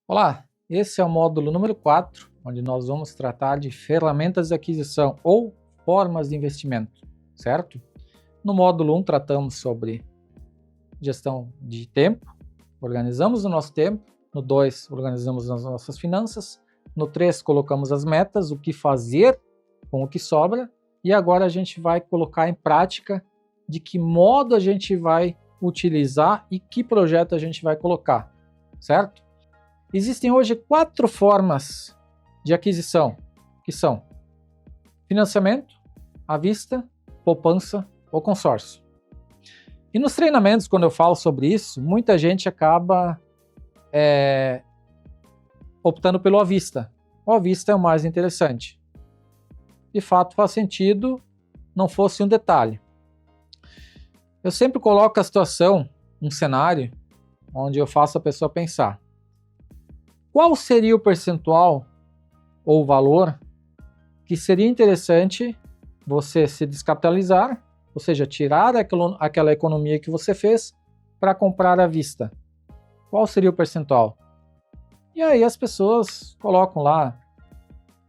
Olá, esse é o módulo número 4, onde nós vamos tratar de ferramentas de aquisição ou formas de investimento, certo? No módulo 1 tratamos sobre gestão de tempo, organizamos o nosso tempo. No 2 organizamos as nossas finanças. No 3 colocamos as metas, o que fazer com o que sobra. E agora a gente vai colocar em prática de que modo a gente vai utilizar e que projeto a gente vai colocar, certo? Existem hoje 4 formas de aquisição, que são financiamento, à vista, poupança ou consórcio. E nos treinamentos, quando eu falo sobre isso, muita gente acaba optando pelo à vista. O à vista é o mais interessante. De fato, faz sentido, não fosse um detalhe. Eu sempre coloco a situação, um cenário, onde eu faço a pessoa pensar. Qual seria o percentual ou valor que seria interessante você se descapitalizar, ou seja, tirar aquela economia que você fez para comprar à vista? Qual seria o percentual? E aí as pessoas colocam lá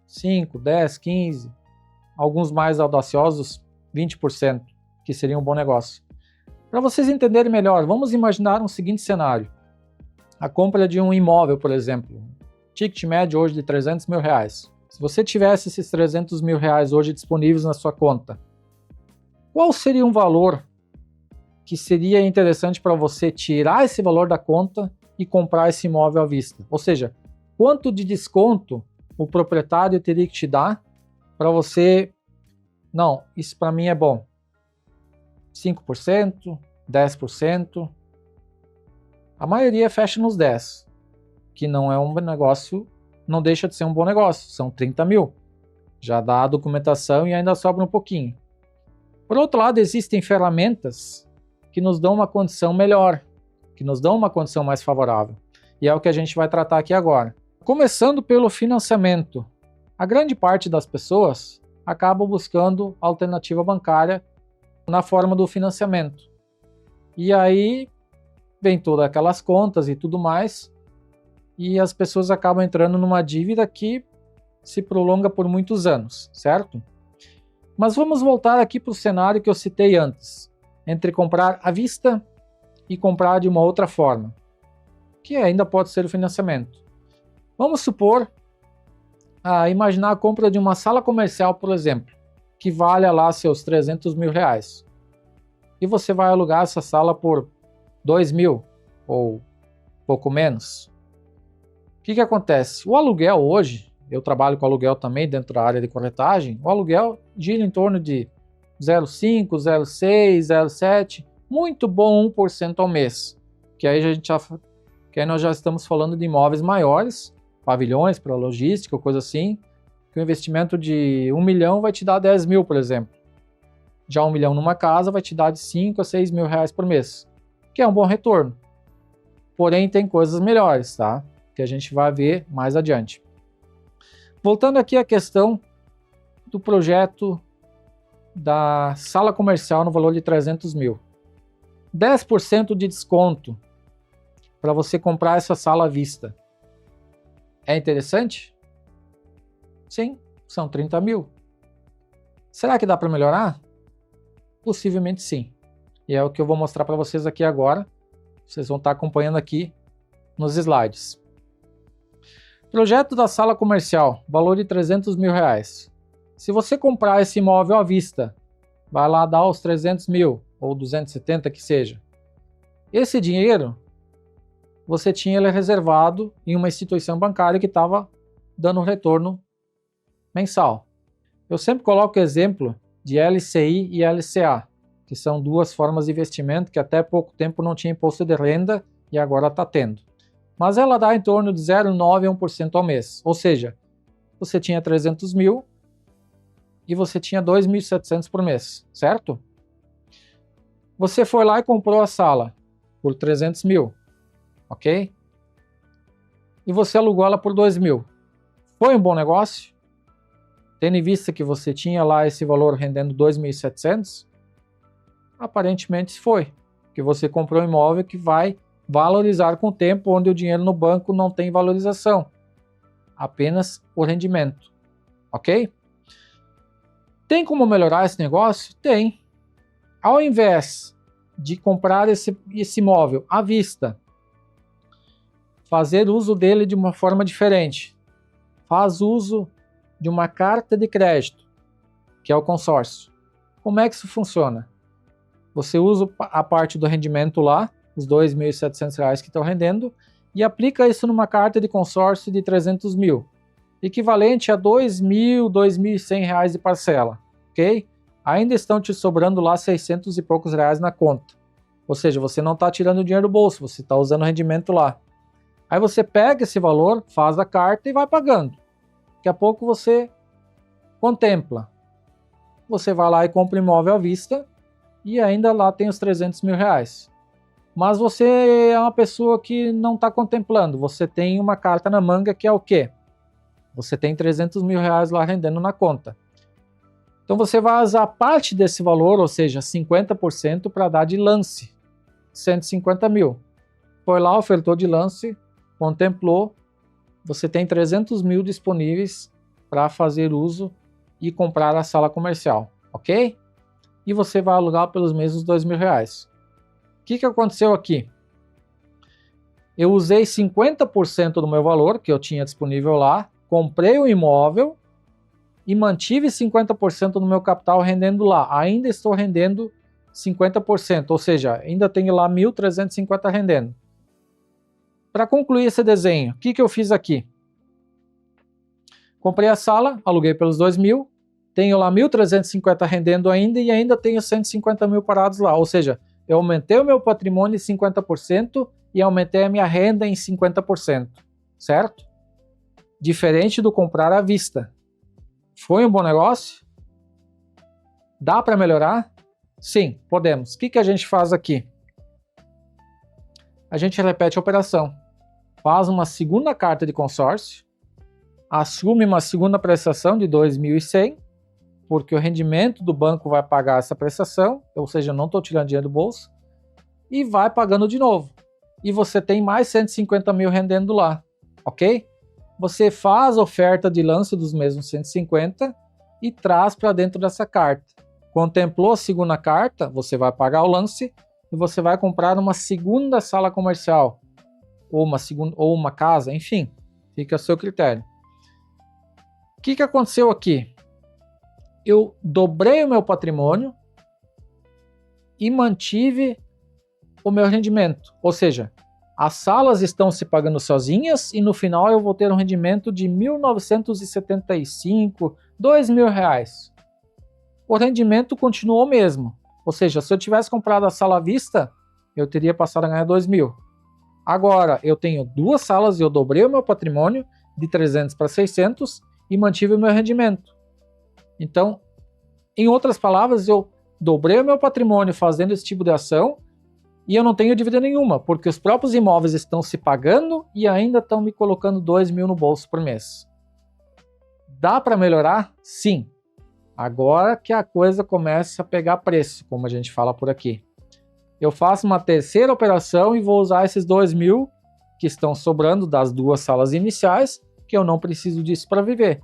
5, 10, 15, alguns mais audaciosos, 20%, que seria um bom negócio. Para vocês entenderem melhor, vamos imaginar um seguinte cenário. A compra de um imóvel, por exemplo, ticket médio hoje de R$300 mil. Se você tivesse esses R$300 mil hoje disponíveis na sua conta, qual seria um valor que seria interessante para você tirar esse valor da conta e comprar esse imóvel à vista? Ou seja, quanto de desconto o proprietário teria que te dar para você... Não, isso para mim é bom. 5%, 10%. A maioria fecha nos 10%, que não é um negócio, não deixa de ser um bom negócio, são 30 mil. Já dá a documentação e ainda sobra um pouquinho. Por outro lado, existem ferramentas que nos dão uma condição melhor, que nos dão uma condição mais favorável. E é o que a gente vai tratar aqui agora. Começando pelo financiamento. A grande parte das pessoas acaba buscando alternativa bancária na forma do financiamento. E aí vem todas aquelas contas e tudo mais, e as pessoas acabam entrando numa dívida que se prolonga por muitos anos, certo? Mas vamos voltar aqui para o cenário que eu citei antes, entre comprar à vista e comprar de uma outra forma, que ainda pode ser o financiamento. Vamos supor, imaginar a compra de uma sala comercial, por exemplo, que valha lá seus R$300 mil. E você vai alugar essa sala por 2 mil ou pouco menos. O que acontece? O aluguel hoje, eu trabalho com aluguel também dentro da área de corretagem, o aluguel gira em torno de 0,5, 0,6, 0,7, muito bom 1% ao mês. Que aí nós já estamos falando de imóveis maiores, pavilhões para logística, coisa assim, que o investimento de 1 milhão vai te dar 10 mil, por exemplo. Já 1 milhão numa casa vai te dar de 5 a 6 mil reais por mês, que é um bom retorno. Porém, tem coisas melhores, tá? Que a gente vai ver mais adiante. Voltando aqui à questão do projeto da sala comercial no valor de 300 mil. 10% de desconto para você comprar essa sala à vista. É interessante? Sim, são 30 mil. Será que dá para melhorar? Possivelmente sim. E é o que eu vou mostrar para vocês aqui agora. Vocês vão estar acompanhando aqui nos slides. Projeto da sala comercial, valor de 300 mil reais. Se você comprar esse imóvel à vista, vai lá dar os 300 mil ou 270 que seja. Esse dinheiro, você tinha ele reservado em uma instituição bancária que estava dando retorno mensal. Eu sempre coloco o exemplo de LCI e LCA, que são duas formas de investimento que até pouco tempo não tinha imposto de renda e agora está tendo. Mas ela dá em torno de 0,9% a 1% ao mês. Ou seja, você tinha 300 mil e você tinha 2.700 por mês, certo? Você foi lá e comprou a sala por 300 mil, ok? E você alugou ela por 2 mil. Foi um bom negócio? Tendo em vista que você tinha lá esse valor rendendo 2.700? Aparentemente foi, porque você comprou um imóvel que vai valorizar com o tempo, onde o dinheiro no banco não tem valorização, apenas o rendimento, ok? Tem como melhorar esse negócio? Tem. Ao invés de comprar esse imóvel à vista, fazer uso dele de uma forma diferente. Faz uso de uma carta de crédito, que é o consórcio. Como é que isso funciona? Você usa a parte do rendimento lá, os R$ 2.700 que estão rendendo, e aplica isso numa carta de consórcio de 300 mil, equivalente a R$ 2.000, R$ 2.100 de parcela, ok? Ainda estão te sobrando lá 600 e poucos reais na conta. Ou seja, você não está tirando o dinheiro do bolso, você está usando o rendimento lá. Aí você pega esse valor, faz a carta e vai pagando. Daqui a pouco você contempla. Você vai lá e compra o imóvel à vista e ainda lá tem os 300 mil reais. Mas você é uma pessoa que não está contemplando. Você tem uma carta na manga que é o quê? Você tem 300 mil reais lá rendendo na conta. Então você vai usar parte desse valor, ou seja, 50% para dar de lance. 150 mil. Foi lá, ofertou de lance, contemplou. Você tem 300 mil disponíveis para fazer uso e comprar a sala comercial, ok? E você vai alugar pelos mesmos 2 mil reais. O que aconteceu aqui? Eu usei 50% do meu valor que eu tinha disponível lá, comprei o imóvel e mantive 50% do meu capital rendendo lá. Ainda estou rendendo 50%, ou seja, ainda tenho lá 1.350 rendendo. Para concluir esse desenho, o que eu fiz aqui? Comprei a sala, aluguei pelos 2 mil, tenho lá 1.350 rendendo ainda e ainda tenho 150 mil parados lá, ou seja, eu aumentei o meu patrimônio em 50% e aumentei a minha renda em 50%, certo? Diferente do comprar à vista. Foi um bom negócio? Dá para melhorar? Sim, podemos. O que a gente faz aqui? A gente repete a operação. Faz uma segunda carta de consórcio, assume uma segunda prestação de 2.100, porque o rendimento do banco vai pagar essa prestação, ou seja, eu não estou tirando dinheiro do bolso, e vai pagando de novo. E você tem mais 150 mil rendendo lá, ok? Você faz a oferta de lance dos mesmos 150 e traz para dentro dessa carta. Contemplou a segunda carta, você vai pagar o lance e você vai comprar uma segunda sala comercial, ou uma casa, enfim, fica a seu critério. O que aconteceu aqui? Eu dobrei o meu patrimônio e mantive o meu rendimento, ou seja, as salas estão se pagando sozinhas e no final eu vou ter um rendimento de 1.975, 2 mil reais. O rendimento continuou o mesmo, ou seja, se eu tivesse comprado a sala à vista, eu teria passado a ganhar 2 mil. Agora, eu tenho duas salas e eu dobrei o meu patrimônio de 300 para 600 e mantive o meu rendimento. Então, em outras palavras, eu dobrei o meu patrimônio fazendo esse tipo de ação e eu não tenho dívida nenhuma, porque os próprios imóveis estão se pagando e ainda estão me colocando 2 mil no bolso por mês. Dá para melhorar? Sim. Agora que a coisa começa a pegar preço, como a gente fala por aqui. Eu faço uma terceira operação e vou usar esses 2 mil que estão sobrando das duas salas iniciais, que eu não preciso disso para viver.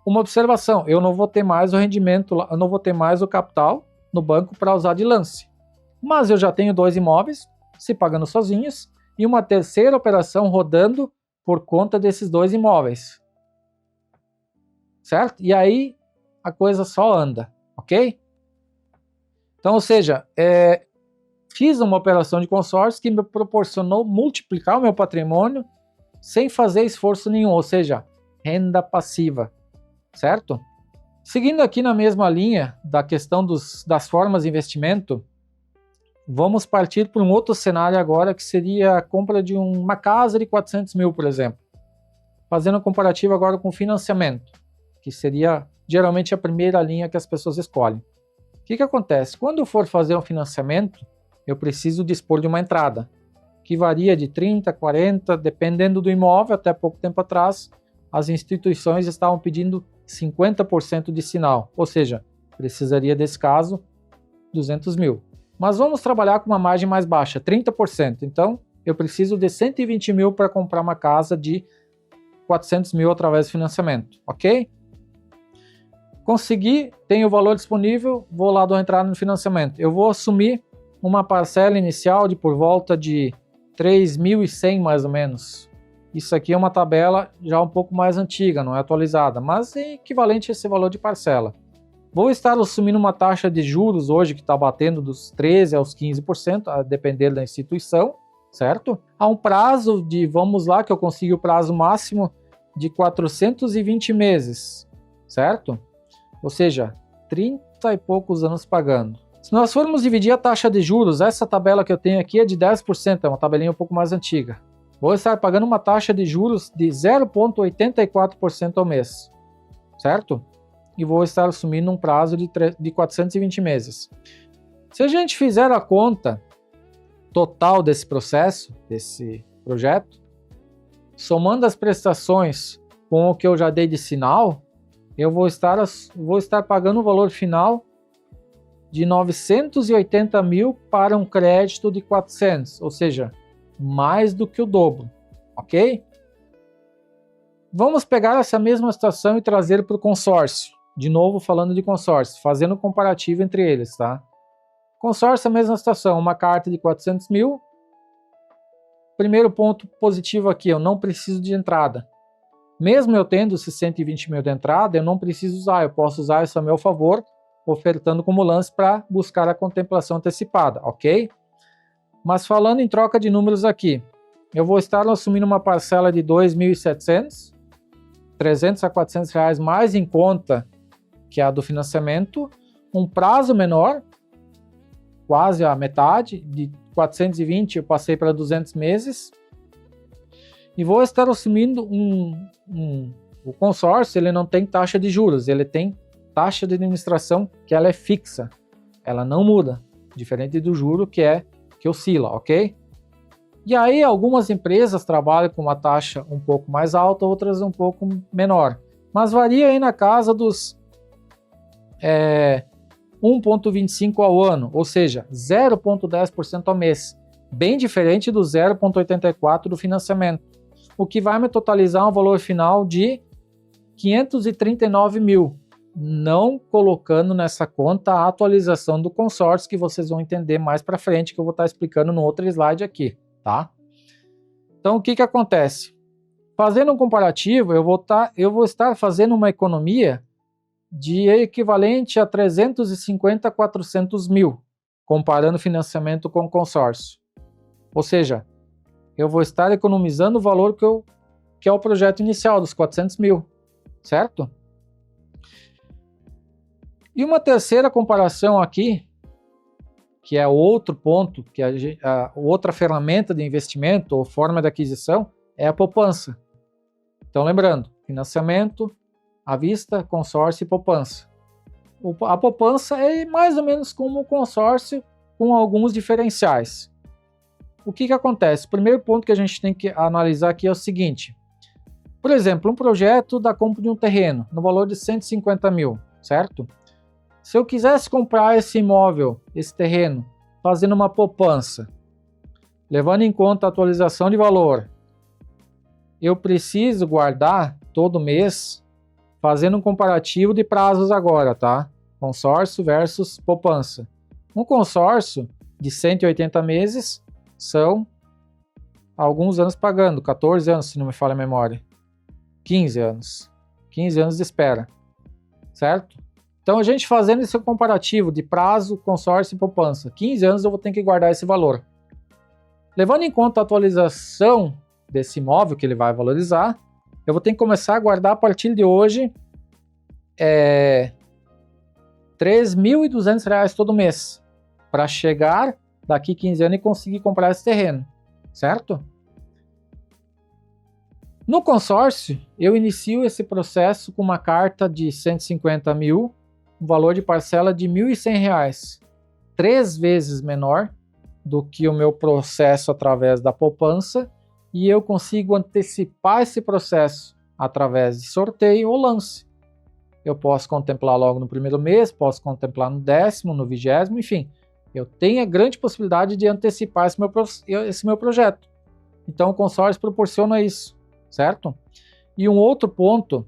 Uma observação, eu não vou ter mais o rendimento, eu não vou ter mais o capital no banco para usar de lance. Mas eu já tenho 2 imóveis se pagando sozinhos e uma terceira operação rodando por conta desses 2 imóveis. Certo? E aí a coisa só anda, ok? Então, ou seja, fiz uma operação de consórcio que me proporcionou multiplicar o meu patrimônio sem fazer esforço nenhum, ou seja, renda passiva, certo? Seguindo aqui na mesma linha da questão das formas de investimento, vamos partir para um outro cenário agora, que seria a compra de uma casa de 400 mil, por exemplo. Fazendo um comparativo agora com financiamento, que seria geralmente a primeira linha que as pessoas escolhem. O que acontece? Quando eu for fazer um financiamento, eu preciso dispor de uma entrada, que varia de 30, 40, dependendo do imóvel. Até pouco tempo atrás, as instituições estavam pedindo 50% de sinal, ou seja, precisaria desse caso 200 mil. Mas vamos trabalhar com uma margem mais baixa, 30%. Então, eu preciso de 120 mil para comprar uma casa de 400 mil através do financiamento, ok? Consegui, tenho o valor disponível, vou lá dar entrada no financiamento. Eu vou assumir uma parcela inicial de por volta de 3.100 mais ou menos. Isso aqui é uma tabela já um pouco mais antiga, não é atualizada, mas é equivalente a esse valor de parcela. Vou estar assumindo uma taxa de juros hoje que está batendo dos 13% aos 15%, a depender da instituição, certo? Há um prazo de, vamos lá, que eu consigo o prazo máximo de 420 meses, certo? Ou seja, 30 e poucos anos pagando. Se nós formos dividir a taxa de juros, essa tabela que eu tenho aqui é de 10%, é uma tabelinha um pouco mais antiga. Vou estar pagando uma taxa de juros de 0,84% ao mês, certo? E vou estar assumindo um prazo de 420 meses. Se a gente fizer a conta total desse processo, desse projeto, somando as prestações com o que eu já dei de sinal, eu vou estar pagando o valor final de 980 mil para um crédito de 400, ou seja, mais do que o dobro, ok? Vamos pegar essa mesma situação e trazer para o consórcio. De novo falando de consórcio, fazendo um comparativo entre eles, tá? Consórcio é a mesma situação, uma carta de 400 mil. Primeiro ponto positivo aqui, eu não preciso de entrada. Mesmo eu tendo esses 120 mil de entrada, eu não preciso usar, eu posso usar isso a meu favor, ofertando como lance para buscar a contemplação antecipada, ok? Mas falando em troca de números aqui, eu vou estar assumindo uma parcela de 2.700, 300 a 400 reais mais em conta que a do financiamento, um prazo menor, quase a metade, de 420 eu passei para 200 meses, e vou estar assumindo o consórcio, ele não tem taxa de juros, ele tem taxa de administração que ela é fixa, ela não muda, diferente do juro que oscila, ok? E aí algumas empresas trabalham com uma taxa um pouco mais alta, outras um pouco menor, mas varia aí na casa dos 1,25 ao ano, ou seja, 0,10% ao mês, bem diferente do 0,84 do financiamento, o que vai me totalizar um valor final de 539 mil, não colocando nessa conta a atualização do consórcio, que vocês vão entender mais para frente, que eu vou estar explicando no outro slide aqui, tá? Então, o que acontece? Fazendo um comparativo, eu vou estar fazendo uma economia de equivalente a 350 a 400 mil, comparando financiamento com consórcio. Ou seja, eu vou estar economizando o valor que é o projeto inicial, dos 400 mil, certo? E uma terceira comparação aqui, que é outro ponto, que a outra ferramenta de investimento ou forma de aquisição, é a poupança. Então, lembrando, financiamento, à vista, consórcio e poupança. A poupança é mais ou menos como o consórcio, com alguns diferenciais. O que acontece? O primeiro ponto que a gente tem que analisar aqui é o seguinte. Por exemplo, um projeto da compra de um terreno, no valor de 150 mil, certo? Se eu quisesse comprar esse imóvel, esse terreno, fazendo uma poupança, levando em conta a atualização de valor, eu preciso guardar todo mês, fazendo um comparativo de prazos agora, tá? Consórcio versus poupança. Um consórcio de 180 meses são alguns anos pagando, 14 anos, se não me falha a memória. 15 anos. 15 anos de espera, certo? Então, a gente fazendo esse comparativo de prazo, consórcio e poupança, 15 anos eu vou ter que guardar esse valor. Levando em conta a atualização desse imóvel que ele vai valorizar, eu vou ter que começar a guardar a partir de hoje R$ 3.200 todo mês, para chegar daqui 15 anos e conseguir comprar esse terreno, certo? No consórcio, eu inicio esse processo com uma carta de 150 mil, um valor de parcela de R$ 1.100, 3 vezes menor do que o meu processo através da poupança, e eu consigo antecipar esse processo através de sorteio ou lance. Eu posso contemplar logo no primeiro mês, posso contemplar no 10º, no 20º, enfim. eu tenho a grande possibilidade de antecipar esse meu projeto. Então o consórcio proporciona isso, certo? E um outro ponto,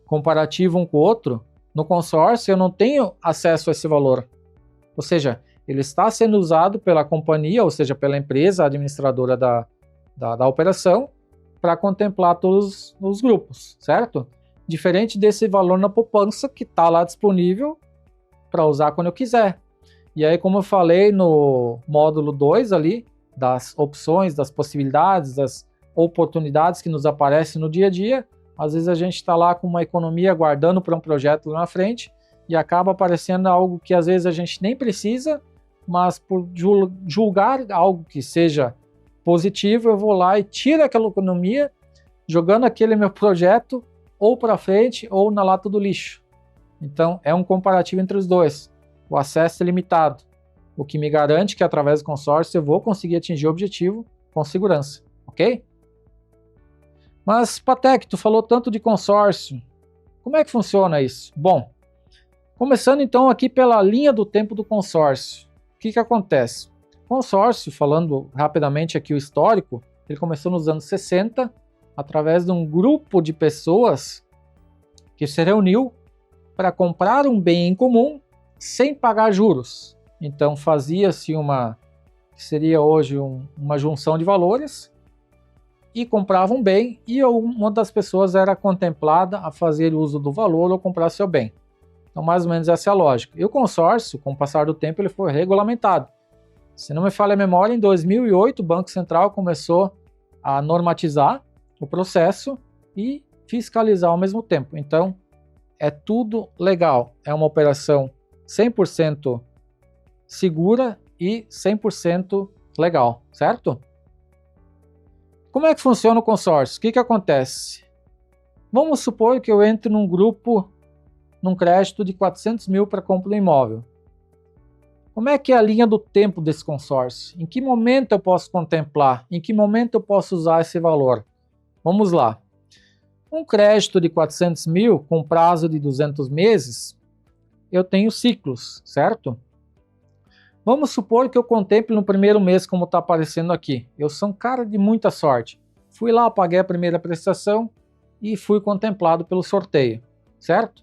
comparativo um com o outro, no consórcio eu não tenho acesso a esse valor. Ou seja, ele está sendo usado pela companhia, ou seja, pela empresa administradora da operação, para contemplar todos os grupos, certo? Diferente desse valor na poupança que está lá disponível para usar quando eu quiser. E aí, como eu falei no módulo 2 ali, das opções, das possibilidades, das oportunidades que nos aparecem no dia a dia, às vezes a gente está lá com uma economia guardando para um projeto lá na frente e acaba aparecendo algo que às vezes a gente nem precisa, mas por julgar algo que seja positivo, eu vou lá e tiro aquela economia, jogando aquele meu projeto ou para frente ou na lata do lixo. Então é um comparativo entre os dois. O acesso é limitado, o que me garante que através do consórcio eu vou conseguir atingir o objetivo com segurança, ok? Mas, Patek, tu falou tanto de consórcio, como é que funciona isso? Bom, começando então aqui pela linha do tempo do consórcio, o que acontece? O consórcio, falando rapidamente aqui o histórico, ele começou nos anos 60, através de um grupo de pessoas que se reuniu para comprar um bem em comum sem pagar juros. Então fazia-se que seria hoje uma junção de valores, e comprava um bem e uma das pessoas era contemplada a fazer uso do valor ou comprar seu bem. Então mais ou menos essa é a lógica. E o consórcio, com o passar do tempo, ele foi regulamentado. Se não me falha a memória, em 2008 o Banco Central começou a normatizar o processo e fiscalizar ao mesmo tempo. Então é tudo legal, é uma operação 100% segura e 100% legal, certo? Como é que funciona o consórcio? O que acontece? Vamos supor que eu entre num grupo, num crédito de 400 mil para compra do imóvel. Como é que é a linha do tempo desse consórcio? Em que momento eu posso contemplar? Em que momento eu posso usar esse valor? Vamos lá. Um crédito de 400 mil com prazo de 200 meses, eu tenho ciclos, certo? Vamos supor que eu contemple no primeiro mês, como está aparecendo aqui. Eu sou um cara de muita sorte. Fui lá, paguei a primeira prestação e fui contemplado pelo sorteio, certo?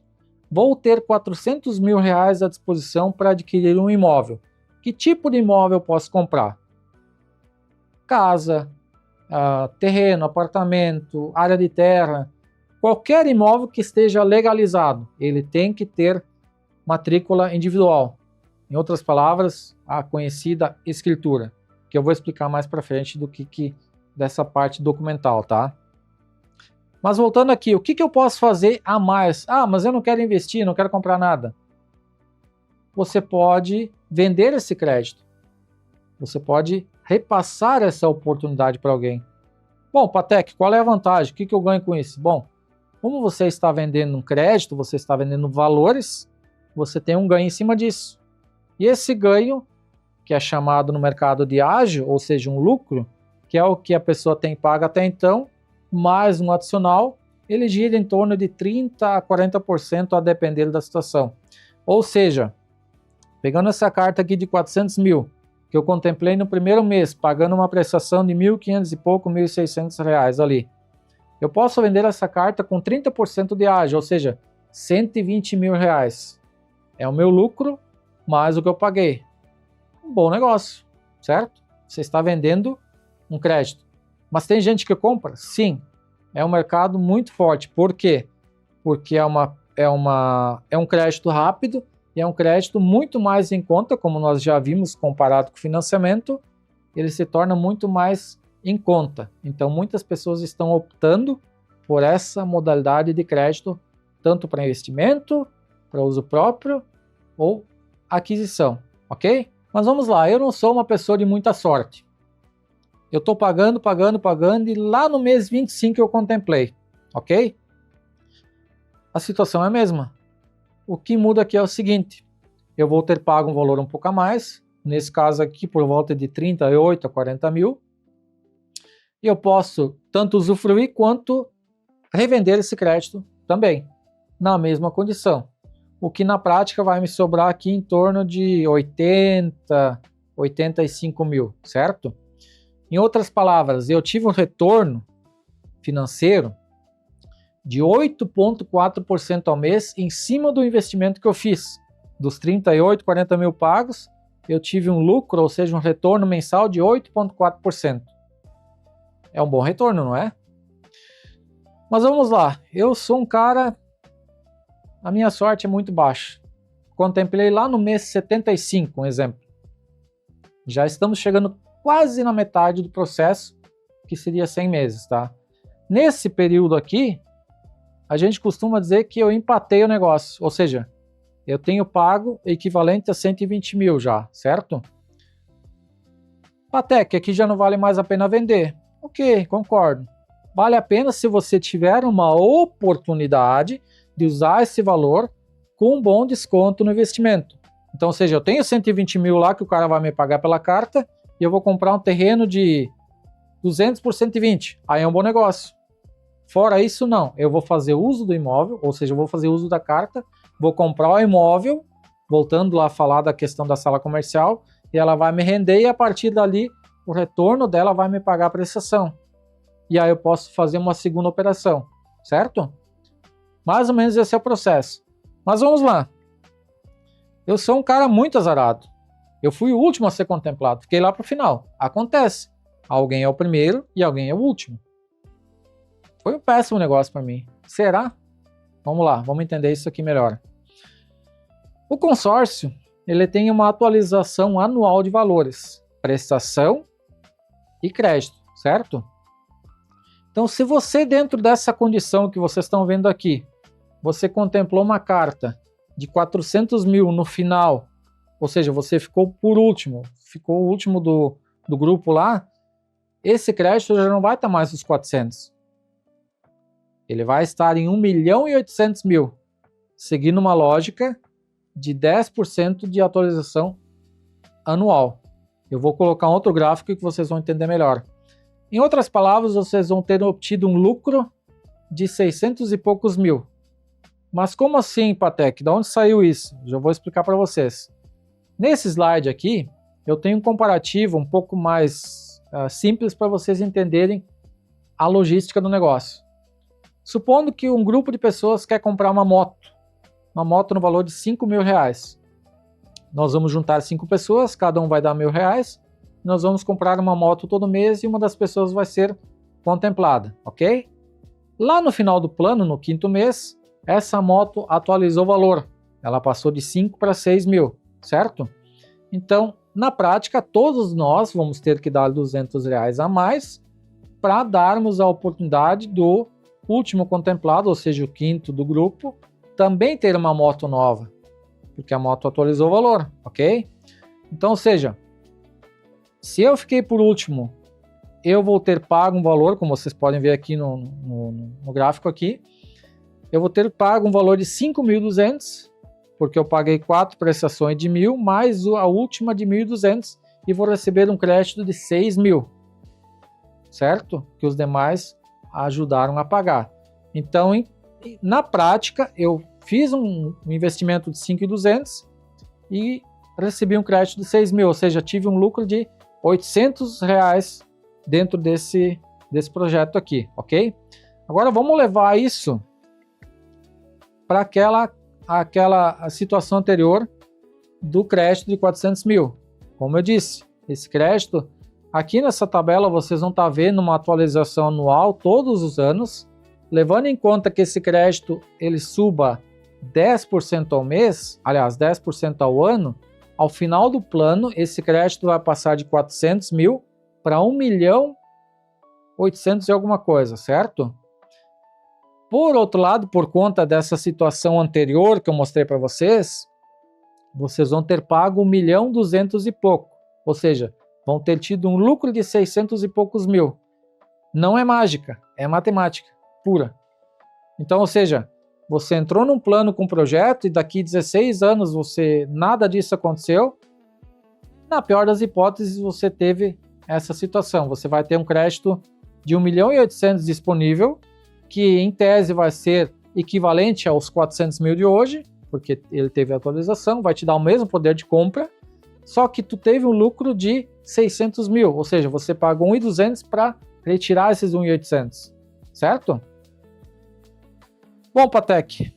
Vou ter 400 mil reais à disposição para adquirir um imóvel. Que tipo de imóvel eu posso comprar? Casa, terreno, apartamento, área de terra. Qualquer imóvel que esteja legalizado, ele tem que ter matrícula individual. Em outras palavras, a conhecida escritura, que eu vou explicar mais para frente do que dessa parte documental, tá? Mas voltando aqui, o que eu posso fazer a mais? Ah, mas eu não quero investir, não quero comprar nada. Você pode vender esse crédito. Você pode repassar essa oportunidade para alguém. Bom, Patek, qual é a vantagem? O que eu ganho com isso? Bom, como você está vendendo um crédito, você está vendendo valores, você tem um ganho em cima disso. E esse ganho, que é chamado no mercado de ágio, ou seja, um lucro, que é o que a pessoa tem pago até então, mais um adicional, ele gira em torno de 30% a 40% a depender da situação. Ou seja, pegando essa carta aqui de 400 mil, que eu contemplei no primeiro mês, pagando uma prestação de 1.500 e pouco, 1.600 reais ali, eu posso vender essa carta com 30% de ágio, ou seja, 120 mil reais. É o meu lucro mais o que eu paguei. Um bom negócio, certo? Você está vendendo um crédito. Mas tem gente que compra? Sim. É um mercado muito forte. Por quê? Porque é um crédito rápido e é um crédito muito mais em conta, como nós já vimos comparado com o financiamento, ele se torna muito mais em conta. Então muitas pessoas estão optando por essa modalidade de crédito, tanto para investimento, para uso próprio ou aquisição, ok? Mas vamos lá, eu não sou uma pessoa de muita sorte. Eu estou pagando e lá no mês 25 eu contemplei, ok? A situação é a mesma. O que muda aqui é o seguinte, eu vou ter pago um valor um pouco a mais, nesse caso aqui por volta de 38 a 40 mil, e eu posso tanto usufruir quanto revender esse crédito também, na mesma condição. o que na prática vai me sobrar aqui em torno de 80, 85 mil, certo? Em outras palavras, eu tive um retorno financeiro de 8,4% ao mês em cima do investimento que eu fiz. Dos 38, 40 mil pagos, eu tive um lucro, ou seja, um retorno mensal de 8,4%. É um bom retorno, não é? Mas vamos lá, eu sou um cara, a minha sorte é muito baixa. Contemplei lá no mês 75, um exemplo. Já estamos chegando quase na metade do processo, que seria 100 meses, tá? Nesse período aqui, a gente costuma dizer que eu empatei o negócio, ou seja, eu tenho pago equivalente a 120 mil já, certo? Patec, aqui já não vale mais a pena vender. Ok, concordo. Vale a pena se você tiver uma oportunidade de usar esse valor com um bom desconto no investimento. Então, ou seja, eu tenho 120 mil lá que o cara vai me pagar pela carta e eu vou comprar um terreno de 200 por 120. Aí é um bom negócio. Fora isso, não. Eu vou fazer uso do imóvel, ou seja, eu vou fazer uso da carta, vou comprar o imóvel, voltando lá a falar da questão da sala comercial, e ela vai me render e a partir dali o retorno dela vai me pagar a prestação. E aí eu posso fazer uma segunda operação, certo? Mais ou menos esse é o processo. Mas vamos lá. Eu sou um cara muito azarado. Eu fui o último a ser contemplado. Fiquei lá para o final. Acontece. Alguém é o primeiro e alguém é o último. Foi um péssimo negócio para mim. Será? Vamos lá, vamos entender isso aqui melhor. O consórcio, ele tem uma atualização anual de valores, prestação e crédito, certo? Então, se você, dentro dessa condição que vocês estão vendo aqui, você contemplou uma carta de 400 mil no final, ou seja, você ficou por último, ficou o último do grupo lá, esse crédito já não vai estar mais nos 400. Ele vai estar em 1.800.000, seguindo uma lógica de 10% de atualização anual. Eu vou colocar outro gráfico que vocês vão entender melhor. Em outras palavras, vocês vão ter obtido um lucro de 600 e poucos mil. Mas como assim, Patec? De onde saiu isso? Já vou explicar para vocês. Nesse slide aqui, eu tenho um comparativo um pouco mais simples para vocês entenderem a logística do negócio. Supondo que um grupo de pessoas quer comprar uma moto no valor de 5 mil reais. Nós vamos juntar 5 pessoas, cada um vai dar R$1.000, nós vamos comprar uma moto todo mês e uma das pessoas vai ser contemplada, ok? Lá no final do plano, no 5º mês, essa moto atualizou o valor, ela passou de 5 para 6 mil, certo? Então, na prática, todos nós vamos ter que dar R$200 a mais para darmos a oportunidade do último contemplado, ou seja, o 5º do grupo, também ter uma moto nova, porque a moto atualizou o valor, ok? Então, ou seja, se eu fiquei por último, eu vou ter pago um valor, como vocês podem ver aqui no gráfico aqui, eu vou ter pago um valor de 5.200, porque eu paguei 4 prestações de 1.000, mais a última de 1.200, e vou receber um crédito de 6.000, certo? Que os demais ajudaram a pagar. Então, na prática, eu fiz um investimento de 5.200 e recebi um crédito de 6.000, ou seja, tive um lucro de R$800 dentro desse projeto aqui, ok? Agora vamos levar isso para aquela situação anterior do crédito de 400 mil. Como eu disse, esse crédito, aqui nessa tabela vocês vão estar vendo uma atualização anual todos os anos, levando em conta que esse crédito ele suba 10% ao mês, aliás, 10% ao ano, ao final do plano, esse crédito vai passar de 400 mil para 1.800.000 e alguma coisa, certo? Por outro lado, por conta dessa situação anterior que eu mostrei para vocês, vocês vão ter pago 1.200.000 e pouco, ou seja, vão ter tido um lucro de 600 e poucos mil. Não é mágica, é matemática pura. Então, ou seja, você entrou num plano com um projeto e daqui 16 anos nada disso aconteceu, na pior das hipóteses você teve essa situação. Você vai ter um crédito de 1.800.000 disponível, que em tese vai ser equivalente aos 400 mil de hoje, porque ele teve atualização, vai te dar o mesmo poder de compra, só que tu teve um lucro de 600 mil, ou seja, você pagou 1.200 para retirar esses 1.800, certo? Bom, Patek,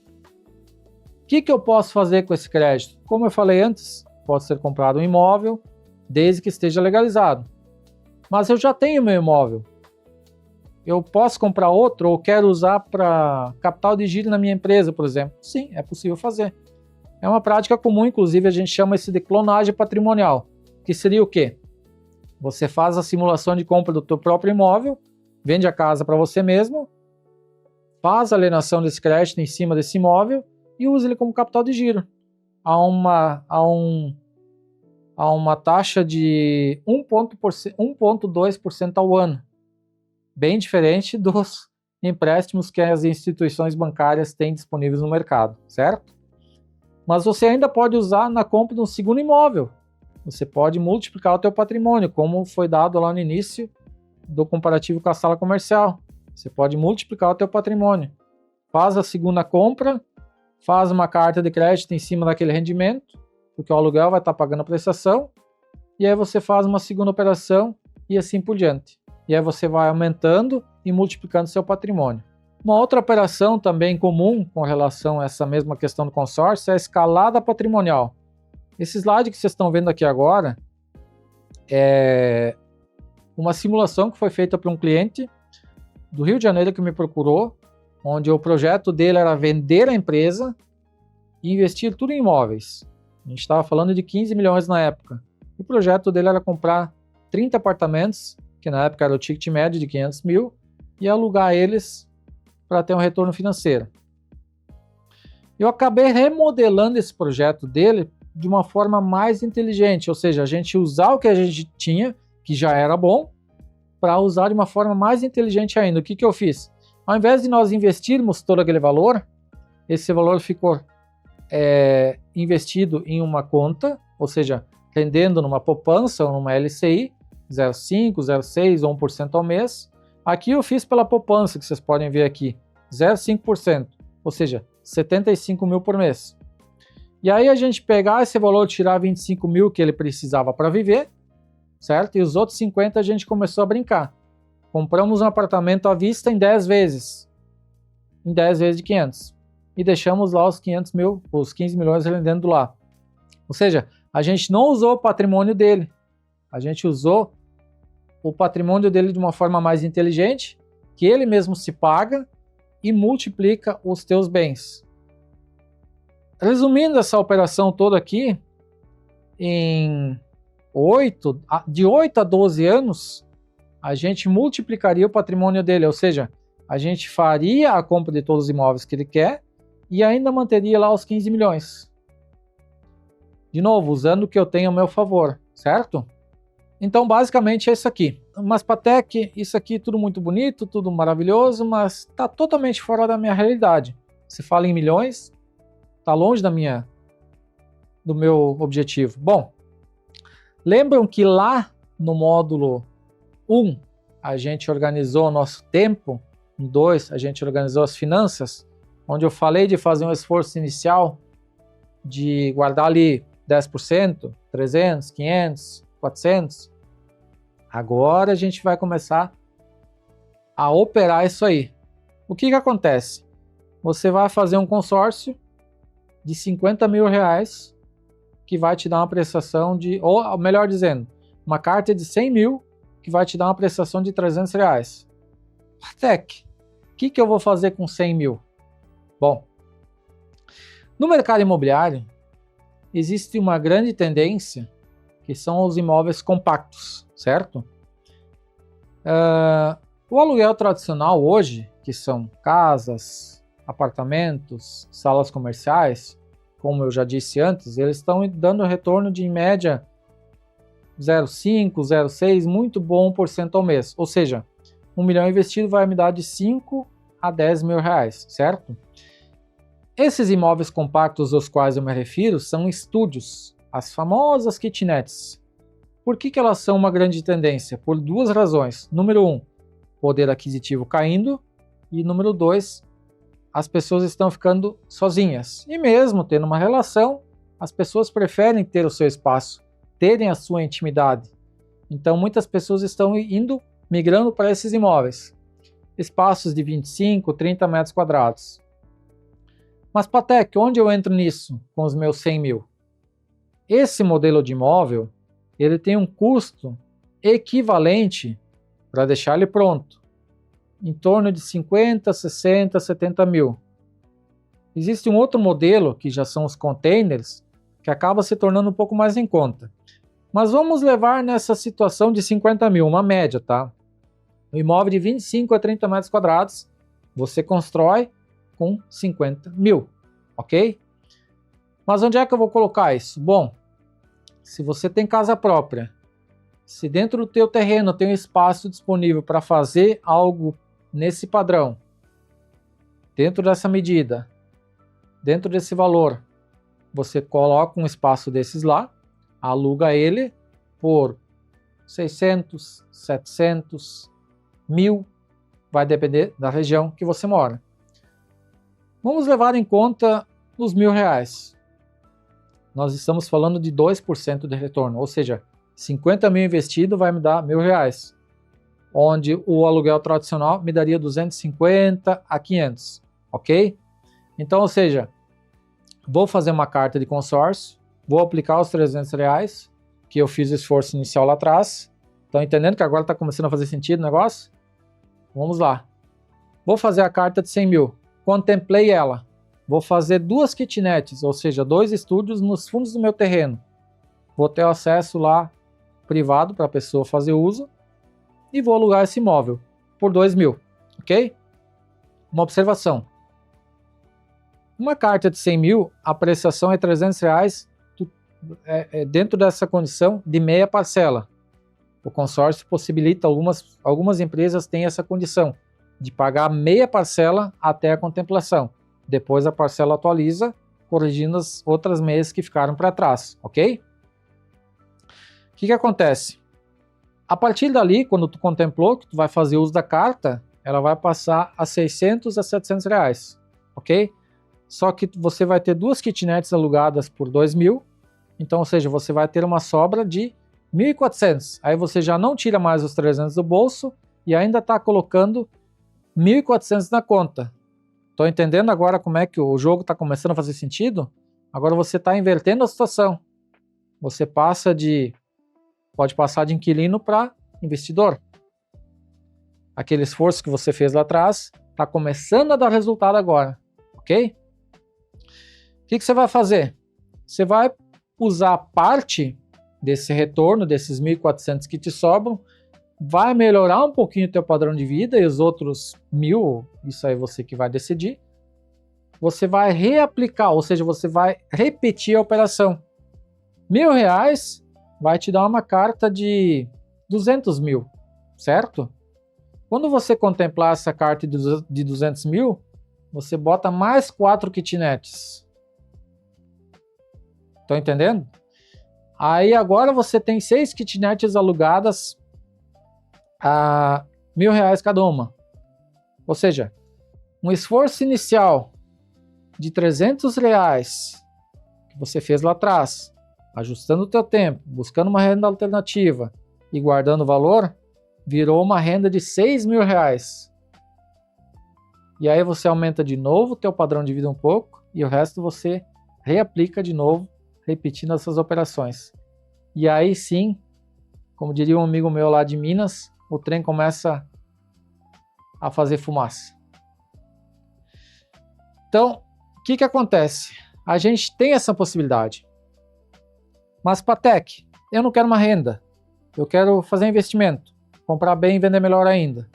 o que eu posso fazer com esse crédito? Como eu falei antes, pode ser comprado um imóvel, desde que esteja legalizado. Mas eu já tenho meu imóvel. Eu posso comprar outro ou quero usar para capital de giro na minha empresa, por exemplo? Sim, é possível fazer. É uma prática comum, inclusive a gente chama isso de clonagem patrimonial, que seria o quê? Você faz a simulação de compra do teu próprio imóvel, vende a casa para você mesmo, faz a alienação desse crédito em cima desse imóvel e usa ele como capital de giro. Há uma taxa de 1,2% ao ano, bem diferente dos empréstimos que as instituições bancárias têm disponíveis no mercado, certo? Mas você ainda pode usar na compra de um segundo imóvel. Você pode multiplicar o teu patrimônio, como foi dado lá no início do comparativo com a sala comercial. Você pode multiplicar o teu patrimônio. Faz a segunda compra, faz uma carta de crédito em cima daquele rendimento, porque o aluguel vai estar pagando a prestação, e aí você faz uma segunda operação e assim por diante. E aí você vai aumentando e multiplicando seu patrimônio. Uma outra operação também comum com relação a essa mesma questão do consórcio é a escalada patrimonial. Esse slide que vocês estão vendo aqui agora é uma simulação que foi feita por um cliente do Rio de Janeiro que me procurou, onde o projeto dele era vender a empresa e investir tudo em imóveis. A gente estava falando de 15 milhões na época. O projeto dele era comprar 30 apartamentos, que na época era o ticket médio de 500 mil, e alugar eles para ter um retorno financeiro. Eu acabei remodelando esse projeto dele de uma forma mais inteligente, ou seja, a gente usar o que a gente tinha, que já era bom, para usar de uma forma mais inteligente ainda. O que eu fiz? Ao invés de nós investirmos todo aquele valor, esse valor ficou investido em uma conta, ou seja, rendendo numa poupança ou numa LCI, 0,5, 0,6 ou 1% ao mês. Aqui eu fiz pela poupança, que vocês podem ver aqui, 0,5%, ou seja, 75 mil por mês. E aí a gente pegar esse valor, tirar 25 mil que ele precisava para viver, certo? E os outros 50 a gente começou a brincar. Compramos um apartamento à vista em 10 vezes, em 10 vezes de 500. E deixamos lá os 500 mil, os 15 milhões rendendo lá. Ou seja, a gente não usou o patrimônio dele, a gente usou o patrimônio dele de uma forma mais inteligente, que ele mesmo se paga e multiplica os teus bens. Resumindo essa operação toda aqui, de 8 a 12 anos, a gente multiplicaria o patrimônio dele, ou seja, a gente faria a compra de todos os imóveis que ele quer e ainda manteria lá os 15 milhões. De novo, usando o que eu tenho a meu favor, certo? Então, basicamente é isso aqui. Mas, Patek, isso aqui tudo muito bonito, tudo maravilhoso, mas está totalmente fora da minha realidade. Se fala em milhões, está longe do meu objetivo. Bom, lembram que lá no módulo 1, a gente organizou o nosso tempo, no 2, a gente organizou as finanças, onde eu falei de fazer um esforço inicial de guardar ali 10%, 300, 500, 400. Agora a gente vai começar a operar isso aí. O que acontece? Você vai fazer um consórcio de 50 mil reais que vai te dar uma prestação de, ou melhor dizendo, uma carta de 100 mil que vai te dar uma prestação de 300 reais. Patek, o que eu vou fazer com 100 mil? Bom, no mercado imobiliário existe uma grande tendência que são os imóveis compactos, certo? O aluguel tradicional hoje, que são casas, apartamentos, salas comerciais, como eu já disse antes, eles estão dando retorno de em média 0,5, 0,6, muito bom por cento ao mês. Ou seja, 1 milhão investido vai me dar de 5 a 10 mil reais, certo? Esses imóveis compactos aos quais eu me refiro são estúdios, as famosas kitnets. Por que elas são uma grande tendência? Por duas razões. Número 1, poder aquisitivo caindo. E número 2, as pessoas estão ficando sozinhas. E mesmo tendo uma relação, as pessoas preferem ter o seu espaço, terem a sua intimidade. Então muitas pessoas estão migrando para esses imóveis. Espaços de 25, 30 metros quadrados. Mas, Patek, onde eu entro nisso com os meus 100 mil? Esse modelo de imóvel, ele tem um custo equivalente para deixar ele pronto, em torno de 50, 60, 70 mil. Existe um outro modelo, que já são os containers, que acaba se tornando um pouco mais em conta. Mas vamos levar nessa situação de 50 mil, uma média, tá? Um imóvel de 25 a 30 metros quadrados, você constrói com 50 mil, ok? Mas onde é que eu vou colocar isso? Bom, se você tem casa própria, se dentro do teu terreno tem um espaço disponível para fazer algo nesse padrão, dentro dessa medida, dentro desse valor, você coloca um espaço desses lá, aluga ele por 600, 700, 1000, vai depender da região que você mora. Vamos levar em conta os R$1.000. Nós estamos falando de 2% de retorno, ou seja, 50 mil investido vai me dar R$1.000, onde o aluguel tradicional me daria 250 a 500, ok? Então, ou seja, vou fazer uma carta de consórcio, vou aplicar os R$300, que eu fiz o esforço inicial lá atrás. Estão entendendo que agora está começando a fazer sentido o negócio? Vamos lá. Vou fazer a carta de 100 mil. Contemplei ela. Vou fazer 2 kitnets, ou seja, 2 estúdios nos fundos do meu terreno. Vou ter acesso lá privado para a pessoa fazer uso. E vou alugar esse imóvel por 2 mil, ok? Uma observação. Uma carta de 100 mil, a apreciação é R$300 dentro dessa condição de meia parcela. O consórcio possibilita, algumas empresas têm essa condição de pagar meia parcela até a contemplação. Depois a parcela atualiza, corrigindo as outras meias que ficaram para trás, ok? O que acontece? A partir dali, quando tu contemplou que tu vai fazer uso da carta, ela vai passar a 600 a 700 reais, ok? Só que você vai ter 2 kitnets alugadas por 2 mil, então, ou seja, você vai ter uma sobra de 1.400. Aí você já não tira mais os 300 do bolso e ainda está colocando 1.400 na conta. Estou entendendo agora como é que o jogo está começando a fazer sentido? Agora você está invertendo a situação. Você pode passar de inquilino para investidor. Aquele esforço que você fez lá atrás está começando a dar resultado agora, ok? O que você vai fazer? Você vai usar parte desse retorno, desses 1.400 que te sobram, vai melhorar um pouquinho o teu padrão de vida e os outros 1.000, isso aí você que vai decidir, você vai reaplicar, ou seja, você vai repetir a operação. R$1.000 vai te dar uma carta de 200 mil, certo? Quando você contemplar essa carta de 200 mil, você bota mais 4 kitnets. Estão entendendo? Aí agora você tem 6 kitnets alugadas a R$1.000 cada uma. Ou seja, um esforço inicial de R$300 que você fez lá atrás, ajustando o teu tempo, buscando uma renda alternativa e guardando o valor, virou uma renda de R$6.000. E aí você aumenta de novo o teu padrão de vida um pouco e o resto você reaplica de novo, repetindo essas operações. E aí sim, como diria um amigo meu lá de Minas, o trem começa a fazer fumaça. Então, o que acontece? A gente tem essa possibilidade. Mas, Patek, eu não quero uma renda. Eu quero fazer investimento. Comprar bem e vender melhor ainda.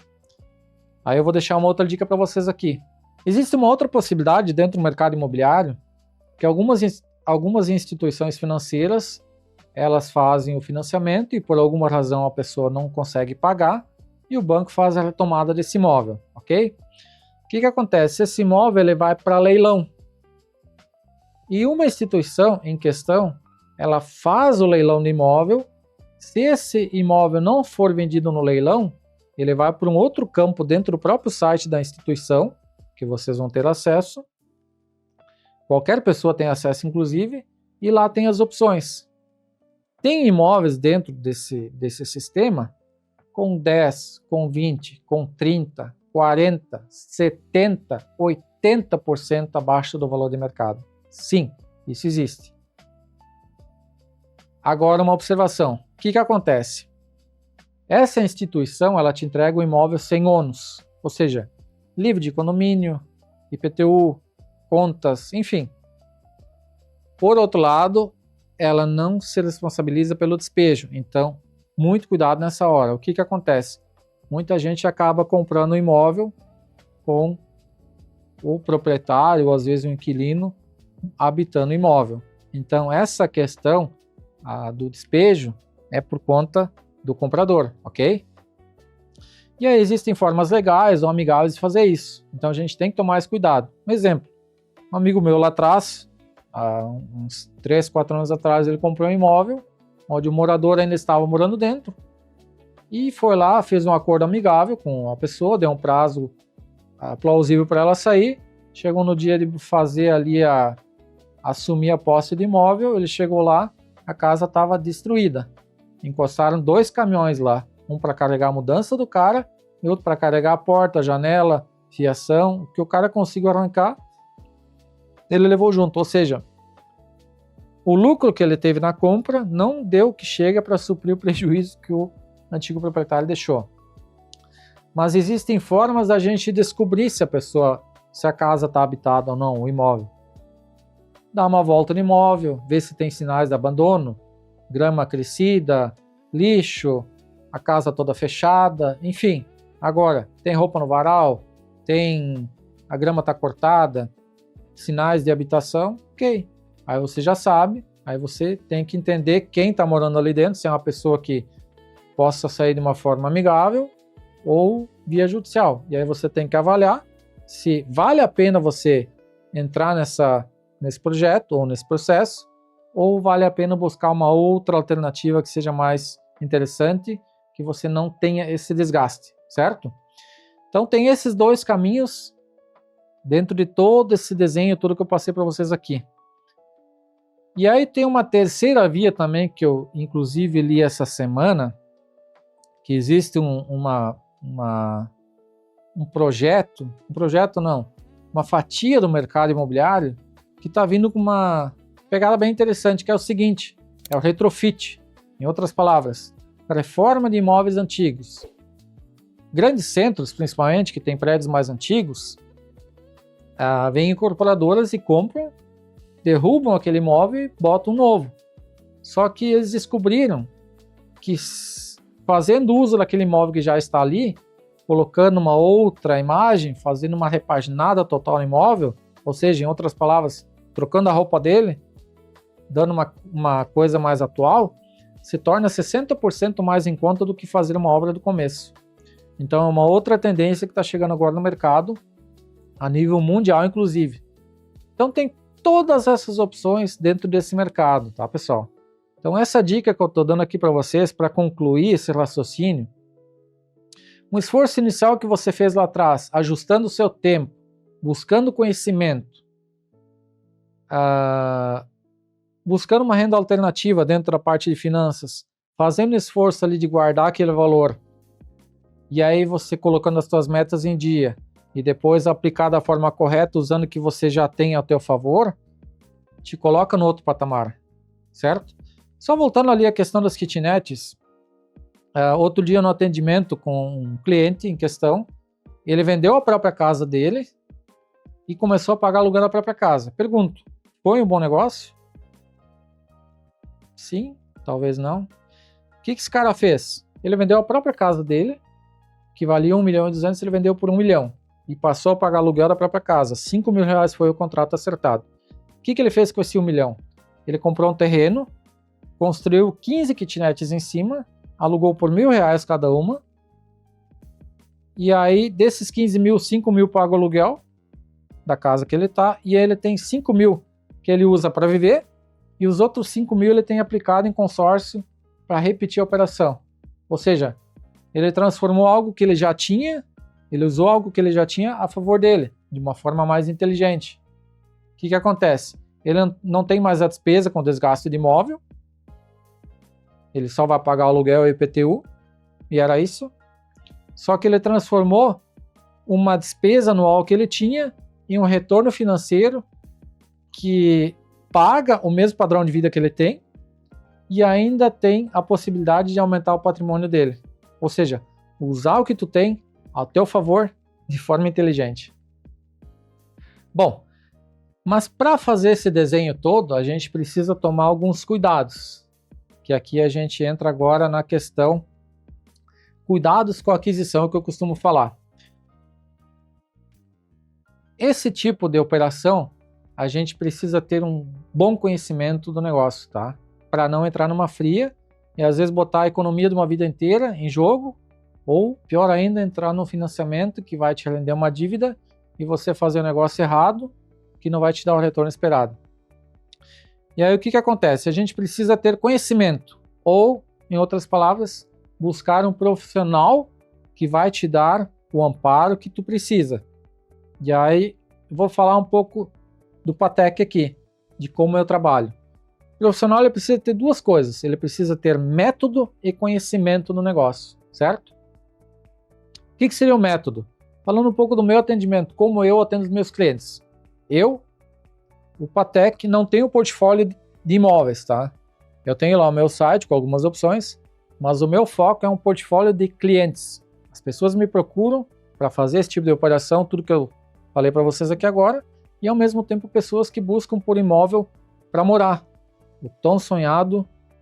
Aí eu vou deixar uma outra dica para vocês aqui. Existe uma outra possibilidade dentro do mercado imobiliário, que algumas instituições financeiras, elas fazem o financiamento e por alguma razão a pessoa não consegue pagar e o banco faz a retomada desse imóvel, ok? O que acontece? Esse imóvel ele vai para leilão. E uma instituição em questão, ela faz o leilão do imóvel. Se esse imóvel não for vendido no leilão, ele vai para um outro campo dentro do próprio site da instituição, que vocês vão ter acesso. Qualquer pessoa tem acesso, inclusive, e lá tem as opções. Tem imóveis dentro desse sistema com 10, com 20, com 30, 40, 70, 80% abaixo do valor de mercado. Sim, isso existe. Agora uma observação. O que acontece? Essa instituição ela te entrega o imóvel sem ônus, ou seja, livre de condomínio, IPTU, contas, enfim. Por outro lado, ela não se responsabiliza pelo despejo, então muito cuidado nessa hora. O que acontece? Muita gente acaba comprando um imóvel com o proprietário ou às vezes o inquilino habitando o imóvel. Então essa questão do despejo é por conta do comprador, ok? E aí existem formas legais ou amigáveis de fazer isso. Então a gente tem que tomar esse cuidado. Um exemplo, um amigo meu lá atrás, há uns 3, 4 anos atrás, ele comprou um imóvel onde o morador ainda estava morando dentro e foi lá, fez um acordo amigável com a pessoa, deu um prazo plausível para ela sair. Chegou no dia de fazer ali assumir a posse do imóvel, ele chegou lá, a casa estava destruída. Encostaram 2 caminhões lá, um para carregar a mudança do cara e outro para carregar a porta, a janela, fiação. O que o cara conseguiu arrancar, ele levou junto. Ou seja, o lucro que ele teve na compra não deu o que chega para suprir o prejuízo que o antigo proprietário deixou. Mas existem formas da gente descobrir se a casa está habitada ou não, o imóvel. Dá uma volta no imóvel, ver se tem sinais de abandono, grama crescida, lixo, a casa toda fechada, enfim. Agora, tem roupa no varal, a grama está cortada, sinais de habitação, ok. Aí você já sabe, aí você tem que entender quem está morando ali dentro, se é uma pessoa que possa sair de uma forma amigável ou via judicial. E aí você tem que avaliar se vale a pena você entrar nesse projeto ou nesse processo, ou vale a pena buscar uma outra alternativa que seja mais interessante, que você não tenha esse desgaste, certo? Então tem esses 2 caminhos dentro de todo esse desenho, tudo que eu passei para vocês aqui. E aí tem uma terceira via também, que eu inclusive li essa semana, que existe uma fatia do mercado imobiliário que está vindo com uma pegada bem interessante, que é o seguinte, é o retrofit. Em outras palavras, reforma de imóveis antigos. Grandes centros, principalmente, que tem prédios mais antigos, vêm incorporadoras e compram, derrubam aquele imóvel e botam um novo. Só que eles descobriram que fazendo uso daquele imóvel que já está ali, colocando uma outra imagem, fazendo uma repaginada total no imóvel, ou seja, em outras palavras, trocando a roupa dele, dando uma coisa mais atual, se torna 60% mais em conta do que fazer uma obra do começo. Então é uma outra tendência que está chegando agora no mercado, a nível mundial inclusive. Então tem todas essas opções dentro desse mercado, tá, pessoal? Então essa dica que eu estou dando aqui para vocês, para concluir esse raciocínio, um esforço inicial que você fez lá atrás, ajustando o seu tempo, buscando conhecimento, buscando uma renda alternativa dentro da parte de finanças, fazendo esforço ali de guardar aquele valor, e aí você colocando as suas metas em dia, e depois aplicar da forma correta, usando o que você já tem ao teu favor, te coloca no outro patamar, certo? Só voltando ali a questão das kitnets, outro dia no atendimento com um cliente em questão, ele vendeu a própria casa dele e começou a pagar aluguel da própria casa. Pergunto, foi um bom negócio? Sim, talvez não. O que esse cara fez? Ele vendeu a própria casa dele, que valia 1.200.000, ele vendeu por 1 milhão e passou a pagar aluguel da própria casa. 5 mil reais foi o contrato acertado. O que ele fez com esse 1 milhão? Ele comprou um terreno, construiu 15 kitnets em cima, alugou por R$1.000 cada uma, e aí desses 15 mil, 5 mil paga o aluguel da casa que ele está, e aí ele tem 5 mil que ele usa para viver, e os outros 5 mil ele tem aplicado em consórcio para repetir a operação. Ou seja, ele transformou algo que ele já tinha, ele usou algo que ele já tinha a favor dele. de uma forma mais inteligente. O que acontece? Ele não tem mais a despesa com desgaste de imóvel, ele só vai pagar o aluguel e IPTU, e era isso. Só que ele transformou uma despesa anual que ele tinha em um retorno financeiro que paga o mesmo padrão de vida que ele tem e ainda tem a possibilidade de aumentar o patrimônio dele. Ou seja, usar o que tu tem ao teu favor de forma inteligente. Bom, mas para fazer esse desenho todo, a gente precisa tomar alguns cuidados. Que aqui a gente entra agora na questão cuidados com a aquisição que eu costumo falar. Esse tipo de operação, a gente precisa ter um bom conhecimento do negócio, tá? Para não entrar numa fria e às vezes botar a economia de uma vida inteira em jogo, ou pior ainda, entrar num financiamento que vai te render uma dívida e você fazer o negócio errado, que não vai te dar o retorno esperado. E aí o que acontece? A gente precisa ter conhecimento, ou, em outras palavras, buscar um profissional que vai te dar o amparo que tu precisa. E aí eu vou falar um pouco do Patek aqui, de como eu trabalho. O profissional ele precisa ter duas coisas, ele precisa ter método e conhecimento no negócio, certo? O que seria o método? Falando um pouco do meu atendimento, como eu atendo os meus clientes. O Patek, não tenho um portfólio de imóveis, tá? Eu tenho lá o meu site com algumas opções, mas o meu foco é um portfólio de clientes. As pessoas me procuram para fazer esse tipo de operação, tudo que eu falei para vocês aqui agora, e ao mesmo tempo pessoas que buscam por imóvel para morar.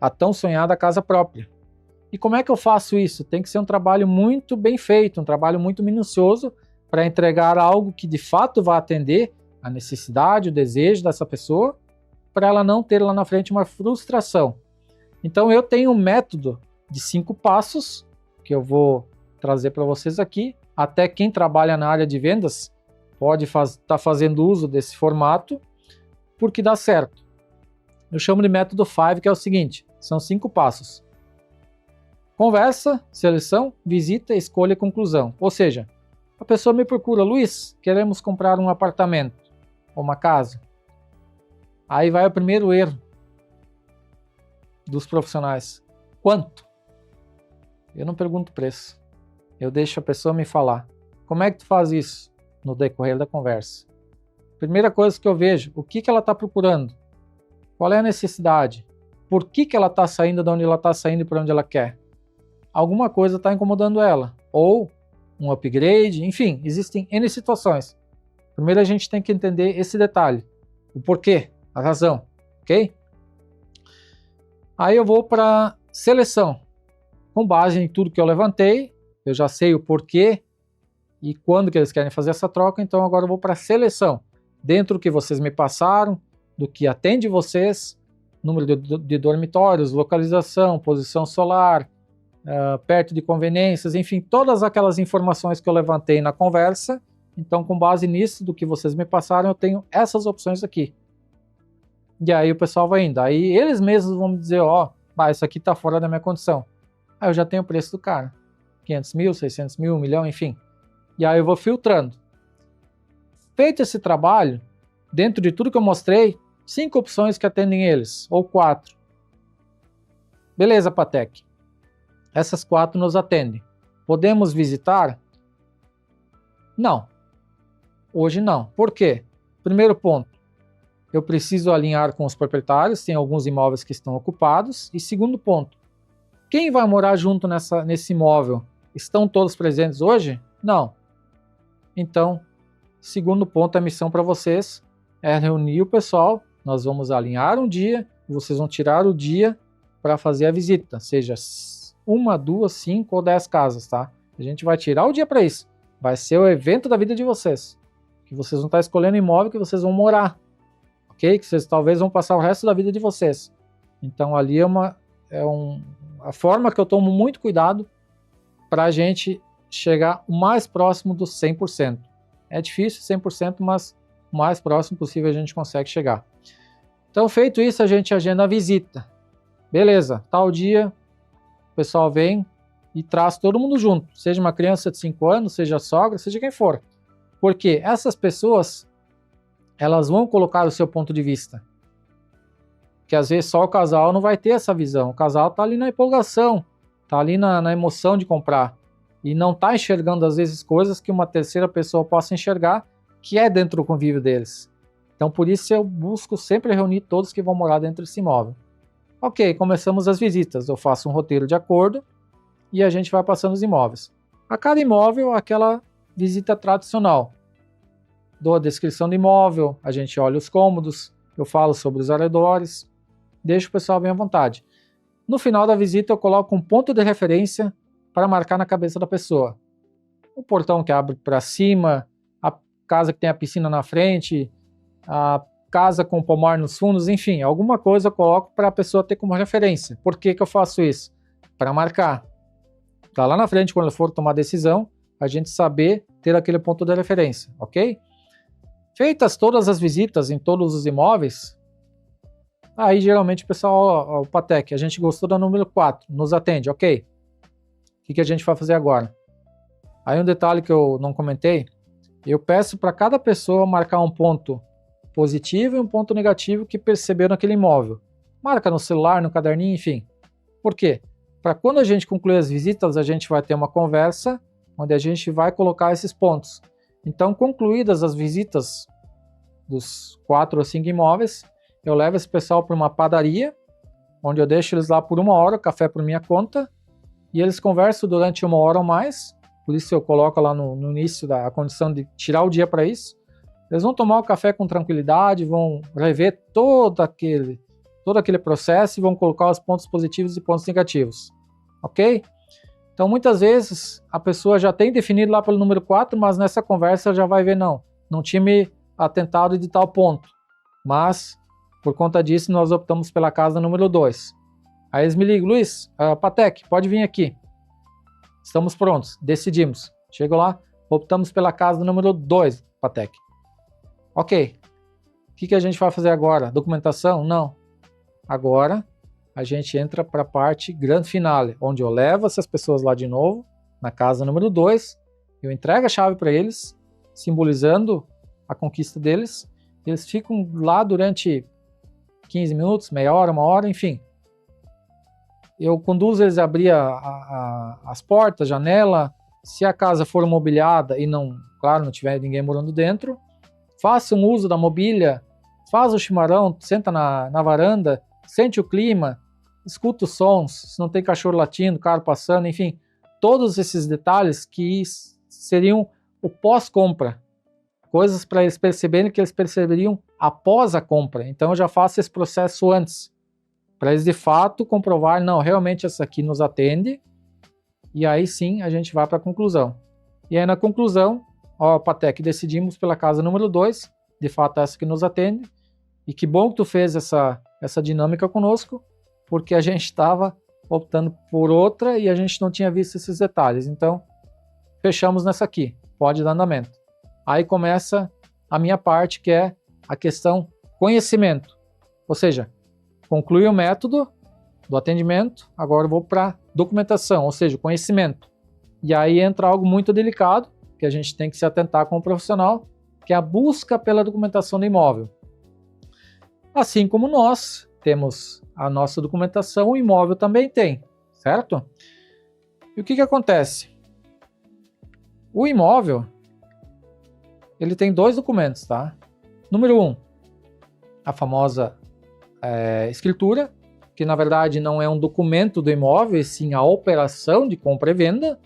A tão sonhada casa própria. E como é que eu faço isso? Tem que ser um trabalho muito bem feito, um trabalho muito minucioso para entregar algo que de fato vai atender a necessidade, o desejo dessa pessoa, para ela não ter lá na frente uma frustração. Então eu tenho um método de 5 passos que eu vou trazer para vocês aqui. Até quem trabalha na área de vendas pode estar fazendo uso desse formato, porque dá certo. Eu chamo de método 5, que é o seguinte, são 5 passos. Conversa, seleção, visita, escolha e conclusão. Ou seja, a pessoa me procura, Luiz, queremos comprar um apartamento ou uma casa. Aí vai o primeiro erro dos profissionais. Quanto? Eu não pergunto preço. Eu deixo a pessoa me falar. Como é que tu faz isso? No decorrer da conversa. Primeira coisa que eu vejo, o que ela está procurando? Qual é a necessidade? Por que ela está saindo de onde ela está saindo e para onde ela quer? Alguma coisa está incomodando ela. Ou um upgrade, enfim, existem N situações. Primeiro a gente tem que entender esse detalhe. O porquê, a razão, ok? Aí eu vou para seleção. Com base em tudo que eu levantei, eu já sei o porquê e quando que eles querem fazer essa troca, então agora eu vou para seleção. Dentro do que vocês me passaram, do que atende vocês, número de dormitórios, localização, posição solar, perto de conveniências, enfim, todas aquelas informações que eu levantei na conversa. Então, com base nisso, do que vocês me passaram, eu tenho essas opções aqui. E aí o pessoal vai indo. Aí eles mesmos vão me dizer, isso aqui está fora da minha condição. Aí eu já tenho o preço do cara. 500 mil, 600 mil, 1 milhão, enfim. E aí eu vou filtrando. Feito esse trabalho, dentro de tudo que eu mostrei, 5 opções que atendem eles, ou 4. Beleza, Patek. Essas 4 nos atendem. Podemos visitar? Não. Hoje não. Por quê? Primeiro ponto, eu preciso alinhar com os proprietários, tem alguns imóveis que estão ocupados. E segundo ponto, quem vai morar junto nesse imóvel? Estão todos presentes hoje? Não. Então, segundo ponto, a missão para vocês é reunir o pessoal, nós vamos alinhar um dia, e vocês vão tirar o dia para fazer a visita, seja 1, 2, 5 ou 10 casas, tá? A gente vai tirar o dia para isso. Vai ser o evento da vida de vocês. Que vocês vão estar escolhendo imóvel que vocês vão morar. Ok? Que vocês talvez vão passar o resto da vida de vocês. Então ali a forma que eu tomo muito cuidado para a gente chegar o mais próximo dos 100%. É difícil 100%, mas o mais próximo possível a gente consegue chegar. Então feito isso, a gente agenda a visita. Beleza, tal dia o pessoal vem e traz todo mundo junto. Seja uma criança de 5 anos, seja a sogra, seja quem for. Porque essas pessoas, elas vão colocar o seu ponto de vista. Que às vezes só o casal não vai ter essa visão. O casal tá ali na empolgação, tá ali na emoção de comprar. E não tá enxergando às vezes coisas que uma terceira pessoa possa enxergar, que é dentro do convívio deles. Então por isso eu busco sempre reunir todos que vão morar dentro desse imóvel. Ok, começamos as visitas. Eu faço um roteiro de acordo e a gente vai passando os imóveis. A cada imóvel, aquela visita tradicional. Dou a descrição do imóvel, a gente olha os cômodos, eu falo sobre os arredores, deixo o pessoal bem à vontade. No final da visita, eu coloco um ponto de referência para marcar na cabeça da pessoa. O portão que abre para cima, a casa que tem a piscina na frente, a casa com pomar nos fundos, enfim, alguma coisa eu coloco para a pessoa ter como referência. Por que que eu faço isso? Para marcar. Tá lá na frente, quando ela for tomar decisão, a gente saber ter aquele ponto de referência, ok? Feitas todas as visitas em todos os imóveis, aí geralmente o pessoal, o Patek, a gente gostou da número 4, nos atende, ok? O que a gente vai fazer agora? Aí um detalhe que eu não comentei, eu peço para cada pessoa marcar um ponto positivo e um ponto negativo que percebeu naquele imóvel. Marca no celular, no caderninho, enfim. Por quê? Para quando a gente concluir as visitas, a gente vai ter uma conversa onde a gente vai colocar esses pontos. Então, concluídas as visitas dos 4 ou 5 imóveis, eu levo esse pessoal para uma padaria, onde eu deixo eles lá por 1 hora, café por minha conta, e eles conversam durante 1 hora ou mais, por isso eu coloco lá no início a condição de tirar o dia para isso. Eles vão tomar o café com tranquilidade, vão rever todo aquele processo e vão colocar os pontos positivos e pontos negativos, ok? Então muitas vezes a pessoa já tem definido lá pelo número 4, mas nessa conversa já vai ver, não tinha me atentado de tal ponto, mas por conta disso nós optamos pela casa número 2. Aí eles me ligam, Luiz, Patek, pode vir aqui. Estamos prontos, decidimos. Chego lá, optamos pela casa número 2, Patek. Ok, o que a gente vai fazer agora? Documentação? Não. Agora a gente entra para a parte grande finale, onde eu levo essas pessoas lá de novo, na casa número 2, eu entrego a chave para eles, simbolizando a conquista deles, eles ficam lá durante 15 minutos, meia hora, 1 hora, enfim. Eu conduzo eles a abrir as portas, janela, se a casa for mobiliada e não tiver ninguém morando dentro, faça um uso da mobília, faz o chimarrão, senta na varanda, sente o clima, escuta os sons, se não tem cachorro latindo, carro passando, enfim, todos esses detalhes que seriam o pós-compra, coisas para eles perceberem que eles perceberiam após a compra. Então eu já faço esse processo antes, para eles de fato comprovar, não, realmente essa aqui nos atende, e aí sim a gente vai para a conclusão. E aí na conclusão, ó, Patek, decidimos pela casa número 2, de fato essa que nos atende, e que bom que tu fez essa dinâmica conosco, porque a gente estava optando por outra e a gente não tinha visto esses detalhes. Então, fechamos nessa aqui, pode dar andamento. Aí começa a minha parte, que é a questão conhecimento. Ou seja, conclui o método do atendimento, agora eu vou para documentação, ou seja, conhecimento. E aí entra algo muito delicado, que a gente tem que se atentar com o profissional, que é a busca pela documentação do imóvel. Assim como nós temos a nossa documentação, o imóvel também tem, certo? E o que acontece? O imóvel, ele tem 2 documentos, tá? Número 1, a famosa escritura, que na verdade não é um documento do imóvel, e sim a operação de compra e venda.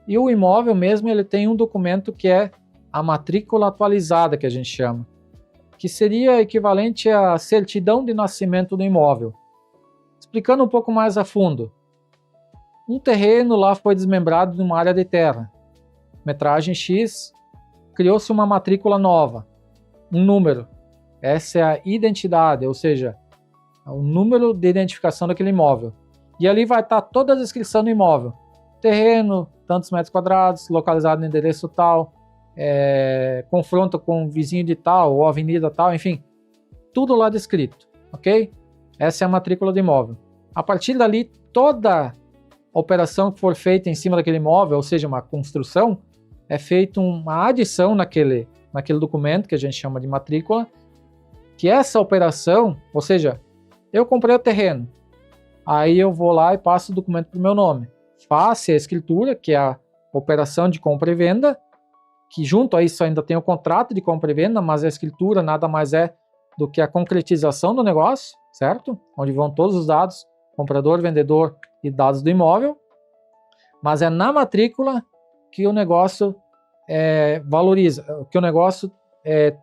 E o imóvel mesmo, ele tem um documento que é a matrícula atualizada, que a gente chama, que seria equivalente à certidão de nascimento do imóvel. Explicando um pouco mais a fundo, um terreno lá foi desmembrado numa área de terra, metragem X, criou-se uma matrícula nova, um número, essa é a identidade, ou seja, o número de identificação daquele imóvel. E ali vai estar toda a descrição do imóvel, terreno, tantos metros quadrados, localizado no endereço tal, confronta com o vizinho de tal, ou avenida tal, enfim, tudo lá descrito, ok? Essa é a matrícula do imóvel. A partir dali, toda operação que for feita em cima daquele imóvel, ou seja, uma construção, é feita uma adição naquele documento que a gente chama de matrícula, que essa operação, ou seja, eu comprei o terreno, aí eu vou lá e passo o documento para o meu nome, faço a escritura, que é a operação de compra e venda, que junto a isso ainda tem o contrato de compra e venda, mas a escritura nada mais é do que a concretização do negócio, certo? Onde vão todos os dados, comprador, vendedor e dados do imóvel, mas é na matrícula que o negócio valoriza, que o negócio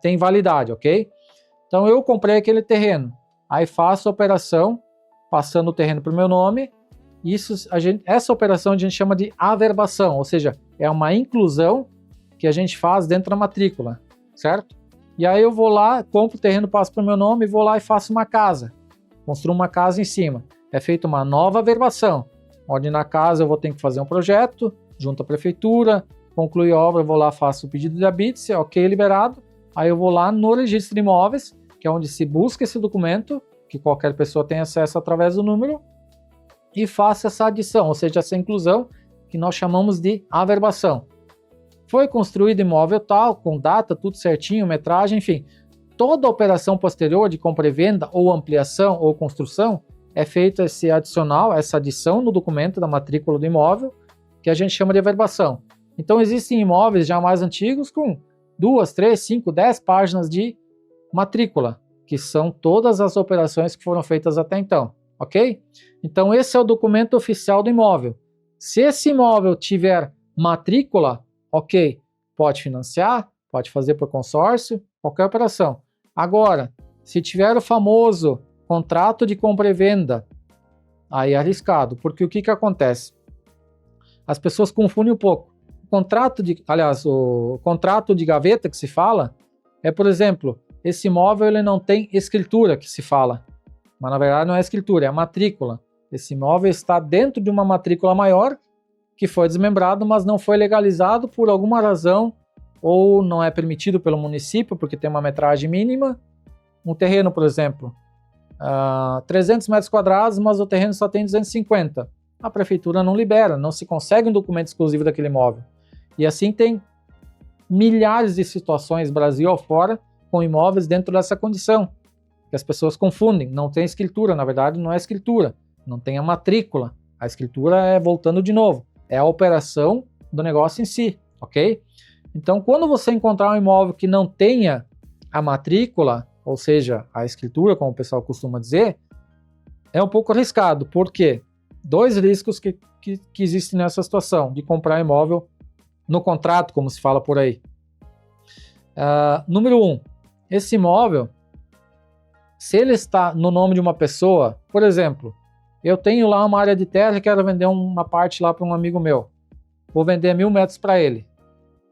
tem validade, ok? Então eu comprei aquele terreno, aí faço a operação, passando o terreno para o meu nome, essa operação a gente chama de averbação, ou seja, é uma inclusão que a gente faz dentro da matrícula, certo? E aí eu vou lá, compro o terreno, passo para o meu nome, vou lá e faço uma casa, construo uma casa em cima. É feita uma nova averbação, onde na casa eu vou ter que fazer um projeto, junto à prefeitura, concluir a obra, eu vou lá, faço o pedido de habite, ok, liberado, aí eu vou lá no registro de imóveis, que é onde se busca esse documento, que qualquer pessoa tem acesso através do número, e faço essa adição, ou seja, essa inclusão, que nós chamamos de averbação. Foi construído imóvel tal, com data, tudo certinho, metragem, enfim. Toda operação posterior de compra e venda, ou ampliação, ou construção, é feita esse adicional, essa adição no documento da matrícula do imóvel, que a gente chama de averbação. Então existem imóveis já mais antigos com 2, 3, 5, 10 páginas de matrícula, que são todas as operações que foram feitas até então, ok? Então esse é o documento oficial do imóvel. Se esse imóvel tiver matrícula, ok, pode financiar, pode fazer por consórcio, qualquer operação. Agora, se tiver o famoso contrato de compra e venda, aí é arriscado, porque o que acontece? As pessoas confundem um pouco. O contrato de gaveta que se fala é, por exemplo, esse imóvel ele não tem escritura que se fala, mas na verdade não é escritura, é a matrícula. Esse imóvel está dentro de uma matrícula maior que foi desmembrado, mas não foi legalizado por alguma razão, ou não é permitido pelo município porque tem uma metragem mínima. Um terreno, por exemplo, 300 metros quadrados, mas o terreno só tem 250. A prefeitura não libera, não se consegue um documento exclusivo daquele imóvel. E assim tem milhares de situações, Brasil afora, com imóveis dentro dessa condição, que as pessoas confundem. Não tem escritura, na verdade não é escritura, não tem a matrícula. A escritura é, voltando de novo, é a operação do negócio em si, ok? Então, quando você encontrar um imóvel que não tenha a matrícula, ou seja, a escritura, como o pessoal costuma dizer, é um pouco arriscado. Por quê? Dois riscos que existem nessa situação, de comprar imóvel no contrato, como se fala por aí. Número 1, esse imóvel, se ele está no nome de uma pessoa, por exemplo, eu tenho lá uma área de terra e quero vender uma parte lá para um amigo meu. Vou vender 1.000 metros para ele.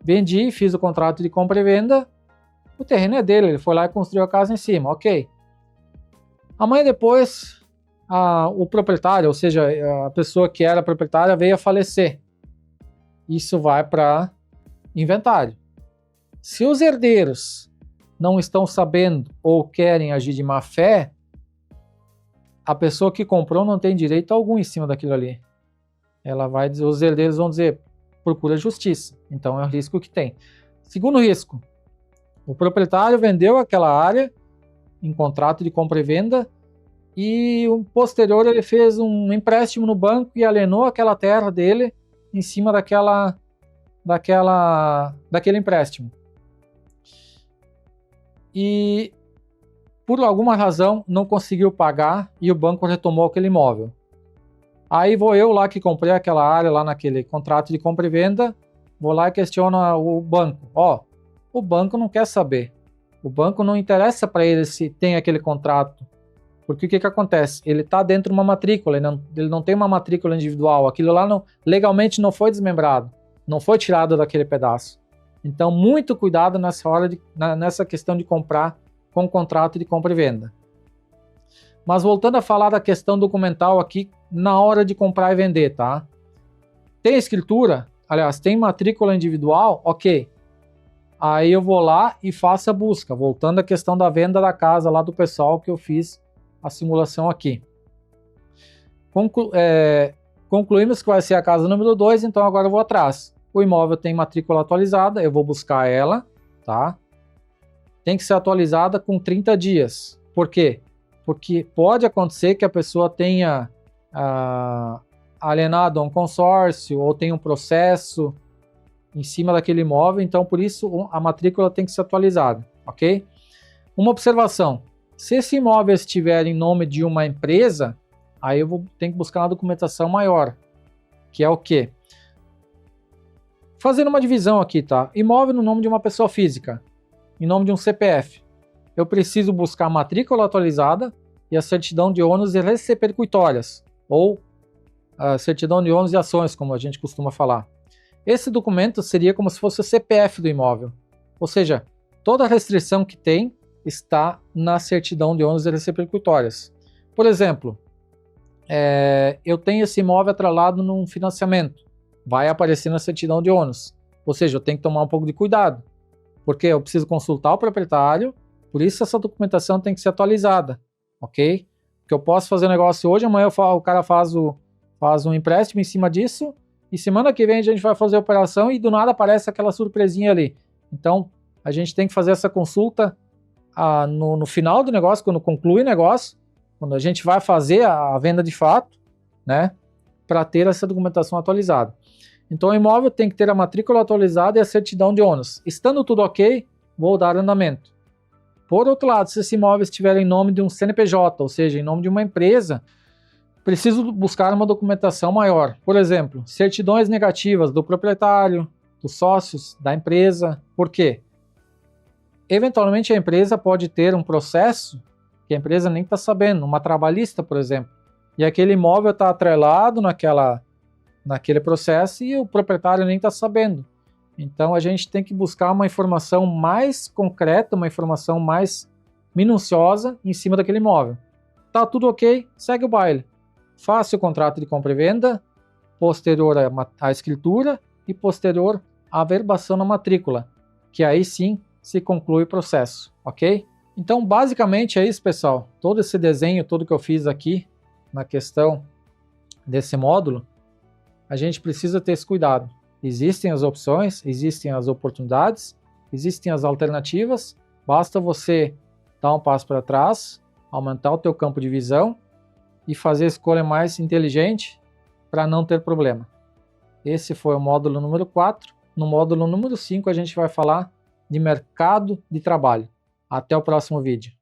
Vendi, fiz o contrato de compra e venda, o terreno é dele, ele foi lá e construiu a casa em cima, ok. Amanhã depois, o proprietário, ou seja, a pessoa que era proprietária veio a falecer. Isso vai para inventário. Se os herdeiros não estão sabendo ou querem agir de má fé, a pessoa que comprou não tem direito algum em cima daquilo ali. Ela vai dizer, os herdeiros vão dizer, procura justiça. Então é o risco que tem. Segundo risco, o proprietário vendeu aquela área em contrato de compra e venda e o posterior ele fez um empréstimo no banco e alienou aquela terra dele em cima daquele empréstimo. E por alguma razão não conseguiu pagar e o banco retomou aquele imóvel. Aí vou eu lá que comprei aquela área lá naquele contrato de compra e venda, vou lá e questiono o banco. O banco não quer saber. O banco não interessa para ele se tem aquele contrato. Porque o que acontece? Ele está dentro de uma matrícula, ele não tem uma matrícula individual. Aquilo lá legalmente não foi desmembrado, não foi tirado daquele pedaço. Então, muito cuidado nessa questão de comprar com contrato de compra e venda. Mas voltando a falar da questão documental aqui, na hora de comprar e vender, tá? Tem escritura? Aliás, tem matrícula individual? Ok. Aí eu vou lá e faço a busca, voltando à questão da venda da casa lá do pessoal que eu fiz a simulação aqui. Concluímos que vai ser a casa número 2, então agora eu vou atrás. o imóvel tem matrícula atualizada, eu vou buscar ela, tá? Tem que ser atualizada com 30 dias. Por quê? Porque pode acontecer que a pessoa tenha alienado a um consórcio ou tenha um processo em cima daquele imóvel, então por isso a matrícula tem que ser atualizada, ok? Uma observação, se esse imóvel estiver em nome de uma empresa, aí eu vou ter que buscar uma documentação maior, que é o quê? Fazendo uma divisão aqui, tá? Imóvel no nome de uma pessoa física, em nome de um CPF. Eu preciso buscar a matrícula atualizada e a certidão de ônus e repercutórias, ou a certidão de ônus e ações, como a gente costuma falar. Esse documento seria como se fosse o CPF do imóvel, ou seja, toda a restrição que tem está na certidão de ônus e repercutórias. Por exemplo, eu tenho esse imóvel atrelado num financiamento, vai aparecer na certidão de ônus, ou seja, eu tenho que tomar um pouco de cuidado, porque eu preciso consultar o proprietário, por isso essa documentação tem que ser atualizada, ok? Porque eu posso fazer um negócio hoje, amanhã o cara faz um empréstimo em cima disso, e semana que vem a gente vai fazer a operação e do nada aparece aquela surpresinha ali. Então, a gente tem que fazer essa consulta no final do negócio, quando conclui o negócio, quando a gente vai fazer a venda de fato, né, para ter essa documentação atualizada. Então, o imóvel tem que ter a matrícula atualizada e a certidão de ônus. Estando tudo ok, vou dar andamento. Por outro lado, se esse imóvel estiver em nome de um CNPJ, ou seja, em nome de uma empresa, preciso buscar uma documentação maior. Por exemplo, certidões negativas do proprietário, dos sócios, da empresa. Por quê? Eventualmente a empresa pode ter um processo que a empresa nem está sabendo, uma trabalhista, por exemplo, e aquele imóvel está atrelado naquele processo e o proprietário nem está sabendo. Então a gente tem que buscar uma informação mais concreta, uma informação mais minuciosa em cima daquele imóvel. Tá tudo ok? Segue o baile. Faça o contrato de compra e venda, posterior à escritura e posterior à averbação na matrícula, que aí sim se conclui o processo, ok? Então basicamente é isso, pessoal. Todo esse desenho, tudo que eu fiz aqui na questão desse módulo, a gente precisa ter esse cuidado. Existem as opções, existem as oportunidades, existem as alternativas, basta você dar um passo para trás, aumentar o teu campo de visão e fazer a escolha mais inteligente para não ter problema. Esse foi o módulo número 4. No módulo número 5 a gente vai falar de mercado de trabalho. Até o próximo vídeo.